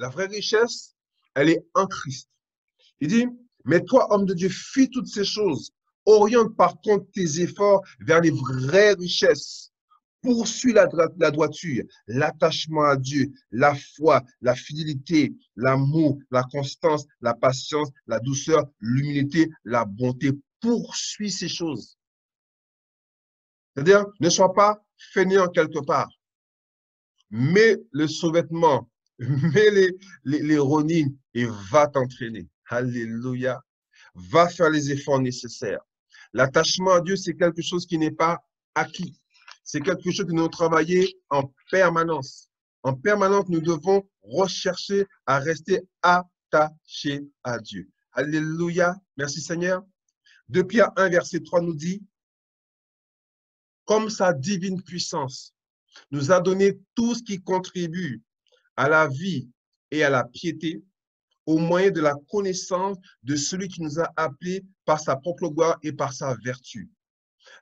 La vraie richesse, elle est en Christ. Il dit, mais toi, homme de Dieu, fuis toutes ces choses. Oriente par contre tes efforts vers les vraies richesses. Poursuis la droiture, l'attachement à Dieu, la foi, la fidélité, l'amour, la constance, la patience, la douceur, l'humilité, la bonté. Poursuis ces choses. C'est-à-dire, ne sois pas fainéant quelque part. Mets le sous-vêtement, mets les ronines et va t'entraîner. Alléluia. Va faire les efforts nécessaires. L'attachement à Dieu, c'est quelque chose qui n'est pas acquis. C'est quelque chose que nous devons travailler en permanence. En permanence, nous devons rechercher à rester attachés à Dieu. Alléluia. Merci Seigneur. 2 Pierre 1, verset 3 nous dit, comme sa divine puissance nous a donné tout ce qui contribue à la vie et à la piété, au moyen de la connaissance de celui qui nous a appelés par sa propre gloire et par sa vertu,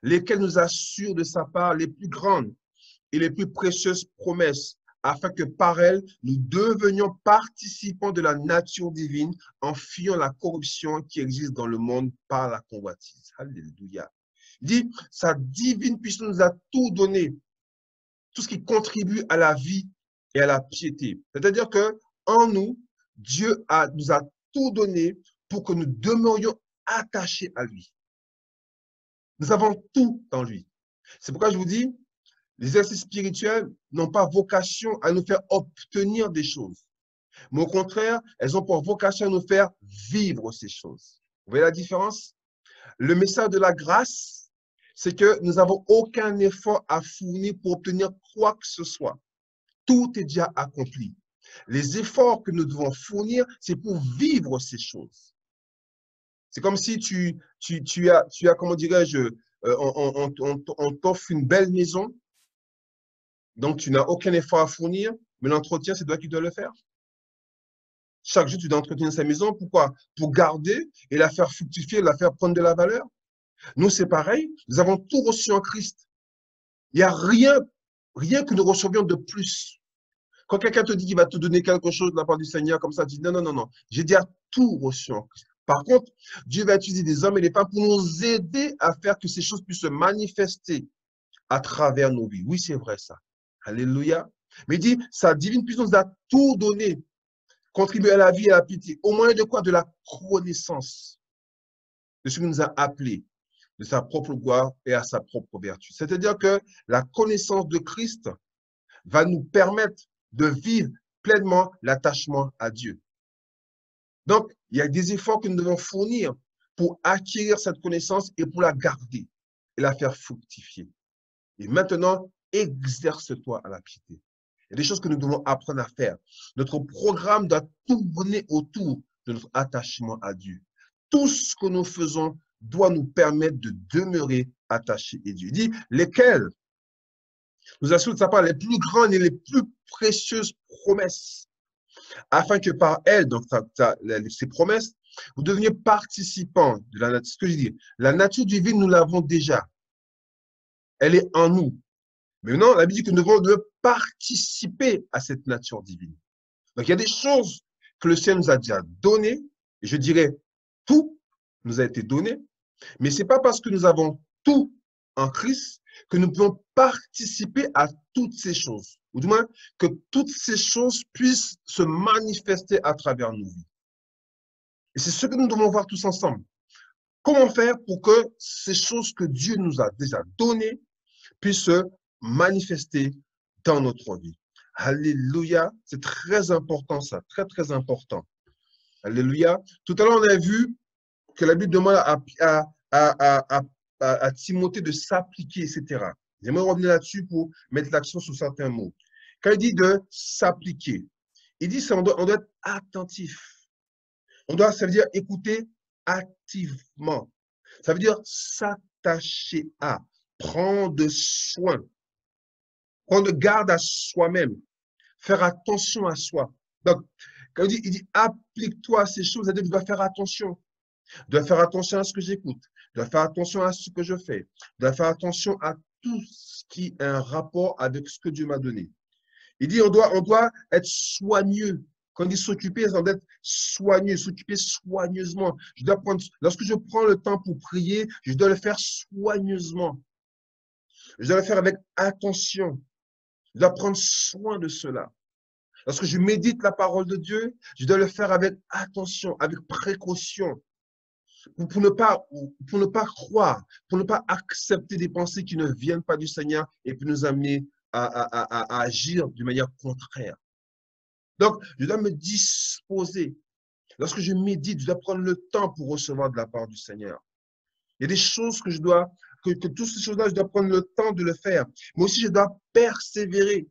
lesquels nous assurent de sa part les plus grandes et les plus précieuses promesses, afin que par elles, nous devenions participants de la nature divine en fuyant la corruption qui existe dans le monde par la convoitise. Alléluia. Il dit, sa divine puissance nous a tout donné, tout ce qui contribue à la vie et à la piété. C'est-à-dire que en nous, Dieu nous a tout donné pour que nous demeurions attachés à lui. Nous avons tout dans lui. C'est pourquoi je vous dis, les exercices spirituels n'ont pas vocation à nous faire obtenir des choses. Mais au contraire, elles ont pour vocation à nous faire vivre ces choses. Vous voyez la différence? Le message de la grâce, c'est que nous n'avons aucun effort à fournir pour obtenir quoi que ce soit. Tout est déjà accompli. Les efforts que nous devons fournir, c'est pour vivre ces choses. C'est comme si tu as comment dirais-je, on t'offre une belle maison, donc tu n'as aucun effort à fournir, mais l'entretien, c'est toi qui dois le faire. Chaque jour, tu dois entretenir sa maison. Pourquoi? Pour garder et la faire fructifier, la faire prendre de la valeur. Nous, c'est pareil. Nous avons tout reçu en Christ. Il n'y a rien que nous recevions de plus. Quand quelqu'un te dit qu'il va te donner quelque chose de la part du Seigneur, comme ça, tu dis non, non, non, non. J'ai déjà tout reçu en Christ. Par contre, Dieu va utiliser des hommes et des femmes pour nous aider à faire que ces choses puissent se manifester à travers nos vies. Oui, c'est vrai ça. Alléluia. Mais il dit, sa divine puissance nous a tout donné, contribuer à la vie et à la piété. Au moyen de quoi? De la connaissance de ce qui nous a appelés, de sa propre gloire et à sa propre vertu. C'est-à-dire que la connaissance de Christ va nous permettre de vivre pleinement l'attachement à Dieu. Donc, il y a des efforts que nous devons fournir pour acquérir cette connaissance et pour la garder et la faire fructifier. Et maintenant, exerce-toi à la piété. Il y a des choses que nous devons apprendre à faire. Notre programme doit tourner autour de notre attachement à Dieu. Tout ce que nous faisons doit nous permettre de demeurer attachés à Dieu. Il dit, lesquels nous assurent de sa part les plus grandes et les plus précieuses promesses, afin que par elles, donc ces promesses, vous deveniez participants de la nature. Ce que je dis, la nature divine, nous l'avons déjà. Elle est en nous. Mais maintenant, la Bible dit que nous devons participer à cette nature divine. Donc, il y a des choses que le Seigneur nous a déjà données, et je dirais, tout nous a été donné, mais ce n'est pas parce que nous avons tout en Christ que nous pouvons participer à toutes ces choses, ou du moins que toutes ces choses puissent se manifester à travers nos vies. Et c'est ce que nous devons voir tous ensemble. Comment faire pour que ces choses que Dieu nous a déjà données puissent se manifester dans notre vie? Alléluia, c'est très important ça, très très important. Alléluia. Tout à l'heure, on a vu que la Bible demande à Timothée de s'appliquer, etc. J'aimerais revenir là-dessus pour mettre l'accent sur certains mots. Quand il dit de s'appliquer, il dit qu'on doit être attentif. Ça veut dire écouter activement. Ça veut dire s'attacher à, prendre soin, prendre garde à soi-même, faire attention à soi. Donc, quand il dit applique-toi à ces choses, c'est-à-dire que tu dois faire attention. Je dois faire attention à ce que j'écoute. Je dois faire attention à ce que je fais. Je dois faire attention à tout ce qui a un rapport avec ce que Dieu m'a donné. Il dit on doit être soigneux Quand on dit s'occuper, ça doit être soigneux, s'occuper soigneusement. Lorsque je prends le temps pour prier, je dois le faire soigneusement. Je dois le faire avec attention. Je dois prendre soin de cela. Lorsque je médite la parole de Dieu, je dois le faire avec attention, avec précaution, pour ne pas croire, pour ne pas accepter des pensées qui ne viennent pas du Seigneur et puis nous amener à agir d'une manière contraire. Donc, je dois me disposer. Lorsque je médite, je dois prendre le temps pour recevoir de la part du Seigneur. Il y a des choses que toutes ces choses-là, je dois prendre le temps de le faire. Mais aussi, je dois persévérer.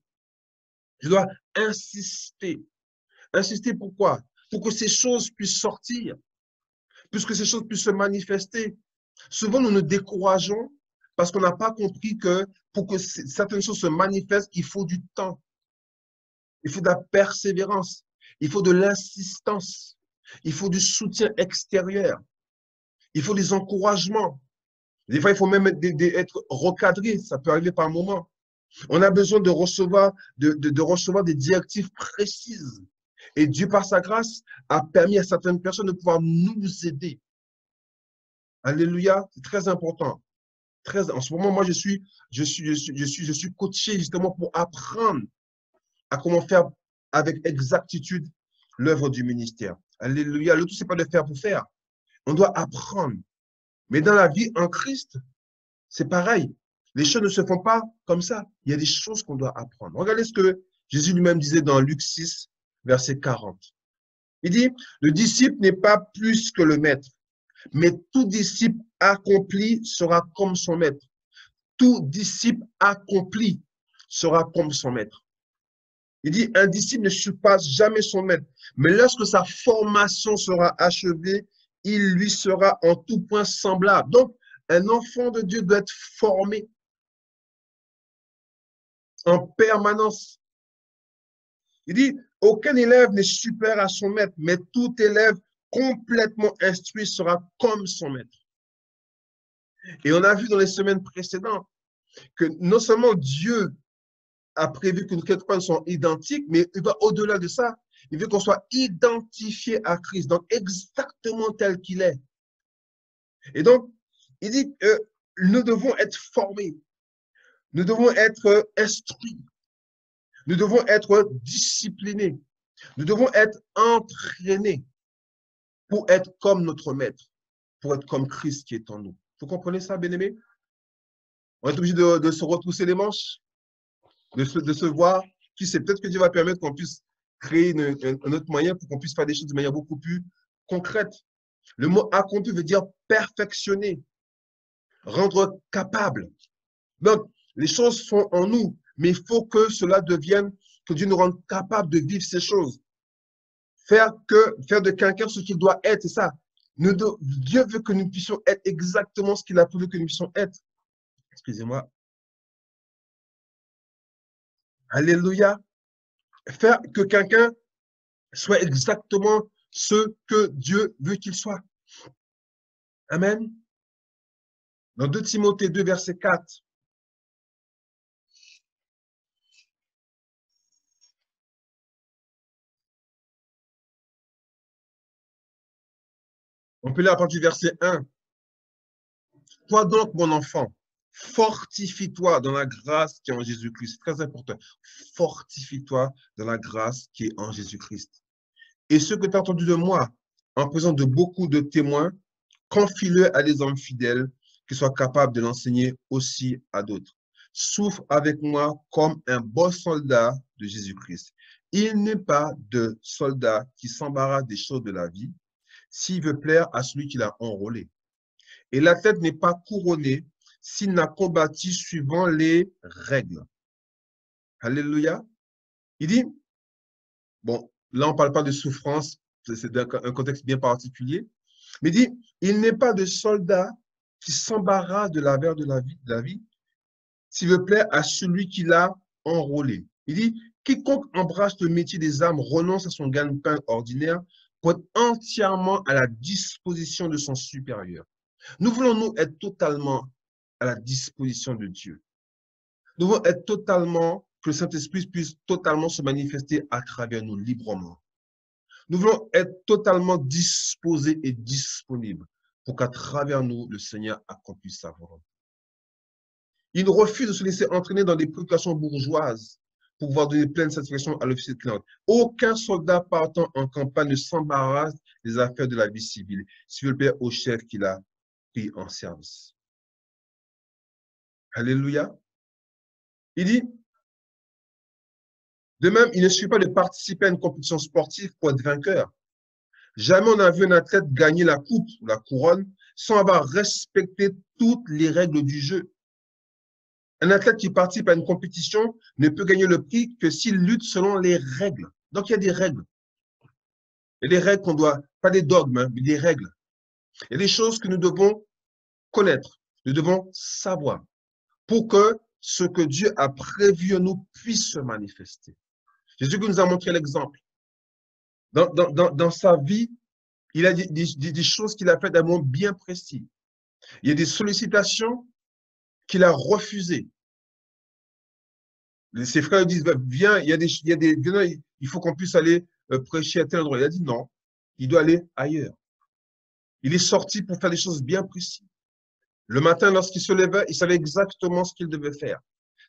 Je dois insister. Insister pourquoi? Pour que ces choses puissent sortir, puisque ces choses puissent se manifester. Souvent, nous nous décourageons parce qu'on n'a pas compris que pour que certaines choses se manifestent, il faut du temps. Il faut de la persévérance. Il faut de l'insistance. Il faut du soutien extérieur. Il faut des encouragements. Des fois, il faut même être recadré. Ça peut arriver par moment. On a besoin de recevoir des directives précises. Et Dieu, par sa grâce, a permis à certaines personnes de pouvoir nous aider. Alléluia, c'est très important. En ce moment, moi, je suis coaché justement pour apprendre à comment faire avec exactitude l'œuvre du ministère. Alléluia. Le tout, ce n'est pas de faire pour faire. On doit apprendre. Mais dans la vie en Christ, c'est pareil. Les choses ne se font pas comme ça. Il y a des choses qu'on doit apprendre. Regardez ce que Jésus lui-même disait dans Luc 6, verset 40. Il dit, le disciple n'est pas plus que le maître, mais tout disciple accompli sera comme son maître. Tout disciple accompli sera comme son maître. Il dit, un disciple ne surpasse jamais son maître, mais lorsque sa formation sera achevée, il lui sera en tout point semblable. Donc, un enfant de Dieu doit être formé en permanence. Il dit, aucun élève n'est supérieur à son maître, mais tout élève complètement instruit sera comme son maître. Et on a vu dans les semaines précédentes que non seulement Dieu a prévu que nous quelquefois soyons identiques, mais il va au-delà de ça. Il veut qu'on soit identifié à Christ, donc exactement tel qu'il est. Et donc, il dit que nous devons être formés, nous devons être instruits, nous devons être disciplinés, nous devons être entraînés pour être comme notre maître, pour être comme Christ qui est en nous. Vous comprenez ça, bien-aimés? On est obligé de se retrousser les manches, de se voir. Qui sait, peut-être que Dieu va permettre qu'on puisse créer un autre moyen pour qu'on puisse faire des choses de manière beaucoup plus concrète. Le mot accompli veut dire perfectionner, rendre capable. Donc, les choses sont en nous, mais il faut que cela devienne, que Dieu nous rende capable de vivre ces choses. Faire de quelqu'un ce qu'il doit être, c'est ça. Dieu veut que nous puissions être exactement ce qu'il a voulu que nous puissions être. Excusez-moi. Alléluia. Faire que quelqu'un soit exactement ce que Dieu veut qu'il soit. Amen. Dans 2 Timothée 2, verset 4. On peut lire à partir du verset 1. Toi donc, mon enfant, fortifie-toi dans la grâce qui est en Jésus-Christ. C'est très important. Fortifie-toi dans la grâce qui est en Jésus-Christ. Et ce que tu as entendu de moi, en présence de beaucoup de témoins, confie-le à des hommes fidèles qui soient capables de l'enseigner aussi à d'autres. Souffre avec moi comme un bon soldat de Jésus-Christ. Il n'est pas de soldat qui s'embarrasse des choses de la vie s'il veut plaire à celui qui l'a enrôlé. Et la tête n'est pas couronnée s'il n'a combattu suivant les règles. Alléluia. Il dit, bon, là on ne parle pas de souffrance, c'est un contexte bien particulier, mais il dit, il n'est pas de soldat qui s'embarrasse de la de la vie s'il veut plaire à celui qui l'a enrôlé. Il dit, quiconque embrasse le métier des armes renonce à son gagne-pain ordinaire pour être entièrement à la disposition de son supérieur. Nous voulons nous être totalement à la disposition de Dieu. Nous voulons être totalement, que le Saint-Esprit puisse totalement se manifester à travers nous librement. Nous voulons être totalement disposés et disponibles pour qu'à travers nous, le Seigneur accomplisse sa volonté. Il refuse de se laisser entraîner dans des préoccupations bourgeoises pour pouvoir donner pleine satisfaction à l'officier de client. Aucun soldat partant en campagne ne s'embarrasse des affaires de la vie civile, s'il veut plaire au chef qu'il a pris en service. Alléluia. Il dit, de même, il ne suffit pas de participer à une compétition sportive pour être vainqueur. Jamais on n'a vu un athlète gagner la coupe ou la couronne sans avoir respecté toutes les règles du jeu. Un athlète qui participe à une compétition ne peut gagner le prix que s'il lutte selon les règles. Donc, il y a des règles. Il y a des règles qu'on doit, pas des dogmes, hein, mais des règles. Il y a des choses que nous devons connaître, nous devons savoir pour que ce que Dieu a prévu en nous puisse se manifester. Jésus nous a montré l'exemple. Dans sa vie, il a des choses qu'il a faites d'un moment bien précis. Il y a des sollicitations qu'il a refusées. Ses frères disent, viens, il faut qu'on puisse aller prêcher à tel endroit. Il a dit non, il doit aller ailleurs. Il est sorti pour faire des choses bien précises. Le matin, lorsqu'il se levait, il savait exactement ce qu'il devait faire.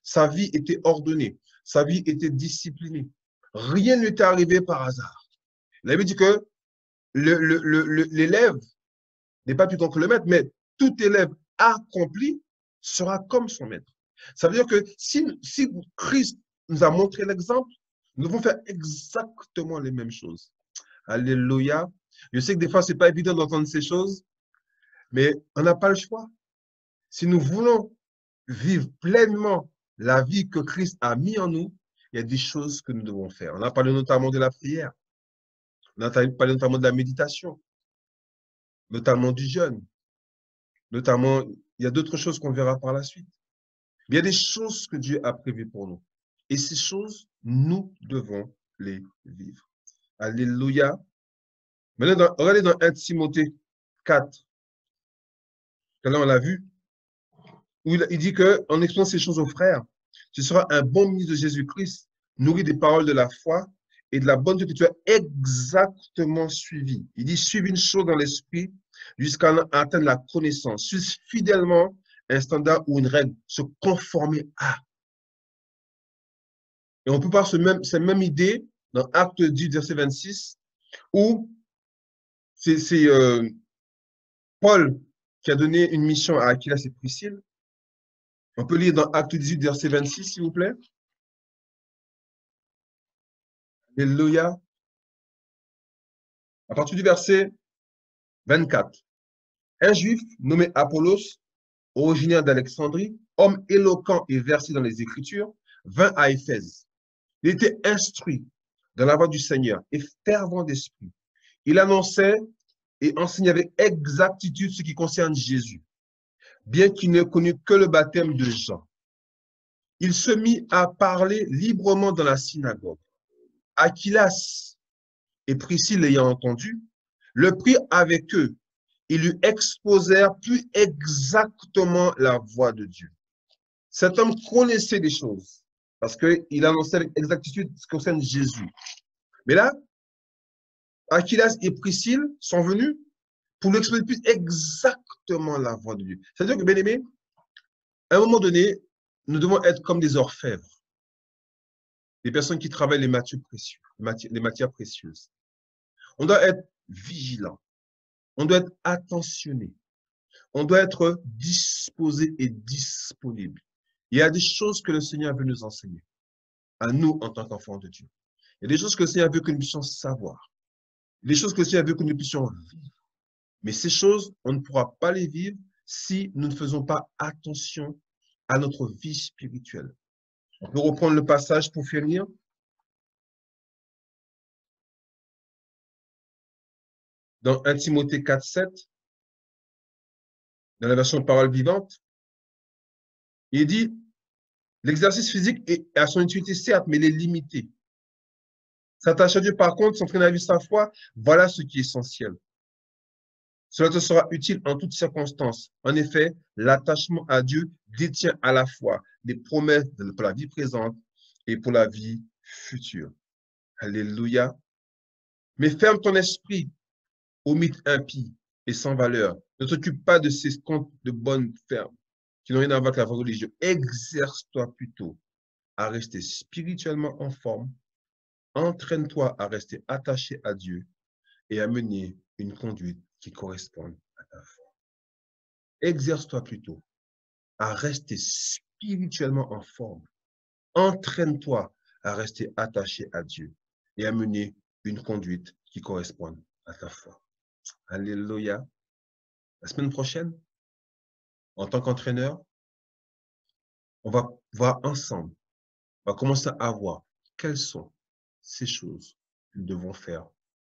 Sa vie était ordonnée, sa vie était disciplinée. Rien ne lui était arrivé par hasard. Il avait dit que l'élève n'est pas plus grand que le maître, mais tout élève accompli sera comme son maître. Ça veut dire que si Christ nous a montré l'exemple, nous devons faire exactement les mêmes choses. Alléluia. Je sais que des fois, ce n'est pas évident d'entendre ces choses, mais on n'a pas le choix. Si nous voulons vivre pleinement la vie que Christ a mis en nous, il y a des choses que nous devons faire. On a parlé notamment de la prière, on a parlé notamment de la méditation, notamment du jeûne, notamment, il y a d'autres choses qu'on verra par la suite. Il y a des choses que Dieu a prévues pour nous. Et ces choses, nous devons les vivre. Alléluia. Maintenant, regardez dans 1 Timothée 4. Là, on l'a vu. Où il dit qu'en exposant ces choses aux frères, tu seras un bon ministre de Jésus-Christ, nourri des paroles de la foi et de la bonne que tu as exactement suivi. Il dit, suivez une chose dans l'esprit jusqu'à atteindre la connaissance. Suis fidèlement un standard ou une règle, se conformer à. Et on peut voir cette même idée dans Acte 10, verset 26, où c'est Paul qui a donné une mission à Aquilas et Priscille. On peut lire dans Acte 18, verset 26, s'il vous plaît. Alléluia. À partir du verset 24. Un juif nommé Apollos, originaire d'Alexandrie, homme éloquent et versé dans les Écritures, vint à Éphèse. Il était instruit dans la voie du Seigneur et fervent d'esprit. Il annonçait et enseignait avec exactitude ce qui concerne Jésus, bien qu'il ne connût que le baptême de Jean. Il se mit à parler librement dans la synagogue. Aquilas et Priscille l'ayant entendu, le prirent avec eux. Ils lui exposèrent plus exactement la voie de Dieu. Cet homme connaissait des choses parce qu'il annonçait avec exactitude ce qui concerne Jésus. Mais là, Aquilas et Priscille sont venus pour lui exposer plus exactement la voie de Dieu. C'est-à-dire que, bien aimé, à un moment donné, nous devons être comme des orfèvres, des personnes qui travaillent les matières précieuses. On doit être vigilant, on doit être attentionné, on doit être disposé et disponible. Il y a des choses que le Seigneur veut nous enseigner, à nous en tant qu'enfants de Dieu. Il y a des choses que le Seigneur veut que nous puissions savoir, des choses que le Seigneur veut que nous puissions vivre. Mais ces choses, on ne pourra pas les vivre si nous ne faisons pas attention à notre vie spirituelle. On peut reprendre le passage pour finir. Dans 1 Timothée 4, 7, dans la version Parole vivante, il dit, l'exercice physique est à son utilité, certes, mais il est limité. S'attacher à Dieu, par contre, s'entraîner à vivre sa foi, voilà ce qui est essentiel. Cela te sera utile en toutes circonstances. En effet, l'attachement à Dieu détient à la fois les promesses pour la vie présente et pour la vie future. Alléluia. Mais ferme ton esprit aux mythes impies et sans valeur. Ne t'occupe pas de ces comptes de bonne ferme qui n'ont rien à voir avec la vraie religion. Exerce-toi plutôt à rester spirituellement en forme. Entraîne-toi à rester attaché à Dieu et à mener une conduite qui corresponde à ta foi. Exerce-toi plutôt à rester spirituellement en forme. Entraîne-toi à rester attaché à Dieu et à mener une conduite qui corresponde à ta foi. Alléluia. La semaine prochaine, en tant qu'entraîneur, on va voir ensemble, on va commencer à voir quelles sont ces choses que nous devons faire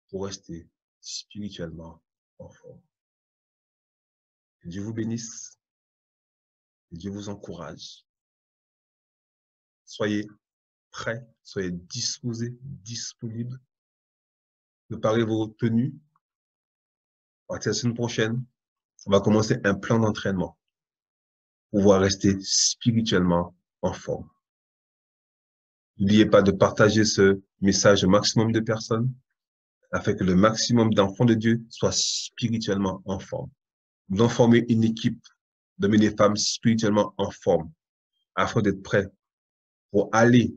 pour rester spirituellement en forme. Que Dieu vous bénisse, que Dieu vous encourage. Soyez prêts, soyez disposés, disponibles. Préparez vos tenues. À partir de la semaine prochaine, on va commencer un plan d'entraînement pour pouvoir rester spirituellement en forme. N'oubliez pas de partager ce message au maximum de personnes afin que le maximum d'enfants de Dieu soient spirituellement en forme. Nous allons former une équipe d'hommes et de femmes spirituellement en forme afin d'être prêts pour aller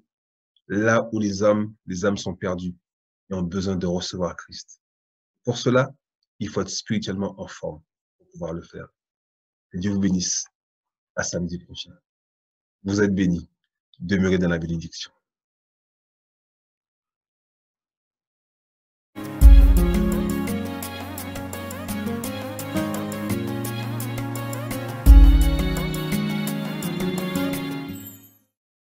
là où les âmes sont perdues et ont besoin de recevoir Christ. Pour cela, il faut être spirituellement en forme pour pouvoir le faire. Que Dieu vous bénisse. À samedi prochain. Vous êtes bénis. Demeurez dans la bénédiction.